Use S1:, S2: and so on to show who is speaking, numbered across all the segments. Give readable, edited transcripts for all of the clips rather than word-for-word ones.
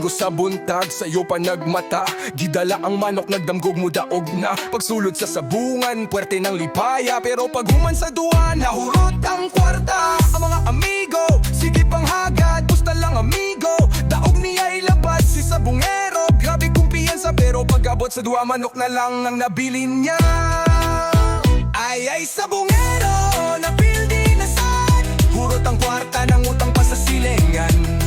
S1: Linggo sa buntag, sa'yo pa nagmata. Gidala ang manok, nagdamgog mo daog na. Pagsulod sa sabungan, puwerte ng lipaya. Pero pag human sa duwan, nahurot ang kwarta. Ang mga amigo, sige pang hagad. Pusta lang amigo, daog niya ilabas. Si sabungero, grabe kumpiyansa. Pero pag abot sa duwa, manok na lang ang nabilin niya. Ay sabungero, napildi na sad. Hurot ang kwarta, ng utang pa sa silingan.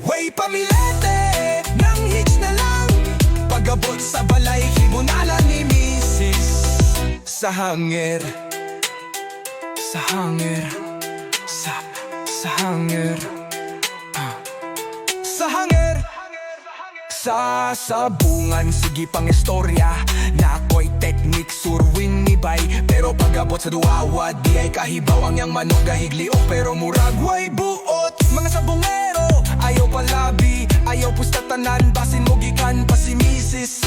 S1: Way pamilete, nang hitch na lang. Pag-abot sa balay, hibunala ni misis. Sa hanger, sa hanger, sa hanger, sa hanger. Sa sabungan, sige pang istorya. Na ako'y teknik, surwing ni bay. Pero pag-abot sa duwawa, di ay kahibaw. Ang yang manok gahigliok, pero murag way buot. Mga sabungero, ayaw palabi, ayaw pustatanan. Basin mo gikan pa si misis.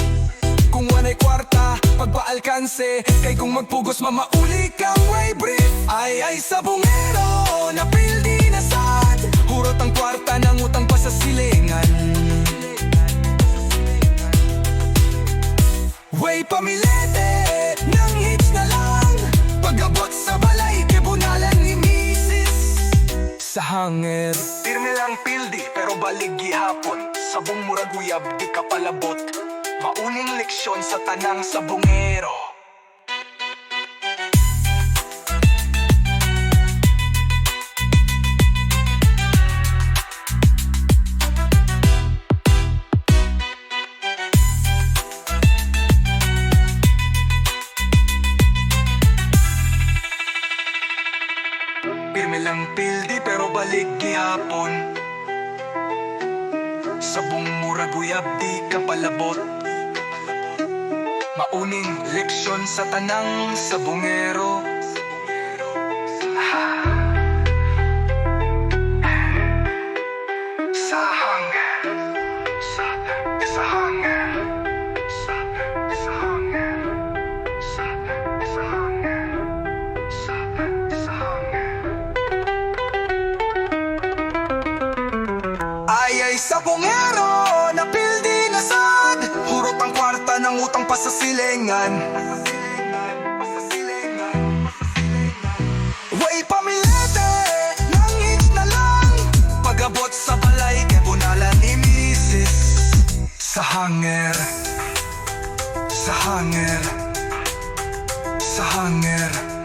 S1: Kung wanay kwarta, pagpaalkanse. Kay kung magpugos, mamauli kang way brief. Ay sabungero, napildi na sad. Hurot ang kwarta, ng utang pa sa silingan. Way pamilete, nang hits na lang. Pag-abot sa balay, kibunalan ni misis. Sa hanger, pirme lang pildi, pero balig gihapon. Sabong murag uyab, di ka palabot. Mauning leksyon sa tanang sabungero. Pirme lang pildi pero balik gihapon. Sabong murag uyab, di ka palabot. Mauning leksyon sa tanang sabungero. Sa hanger, sa hanger, sa hanger, sa hanger, sa hanger. Ay sabungero, napildi na sad. Hurot ang kwarta, ng utang pa sa silingan. Way pamilete, nang hits na lang. Pag-abot sa balay, kibunalan ni misis. Sa hanger, sa hanger, sa hanger.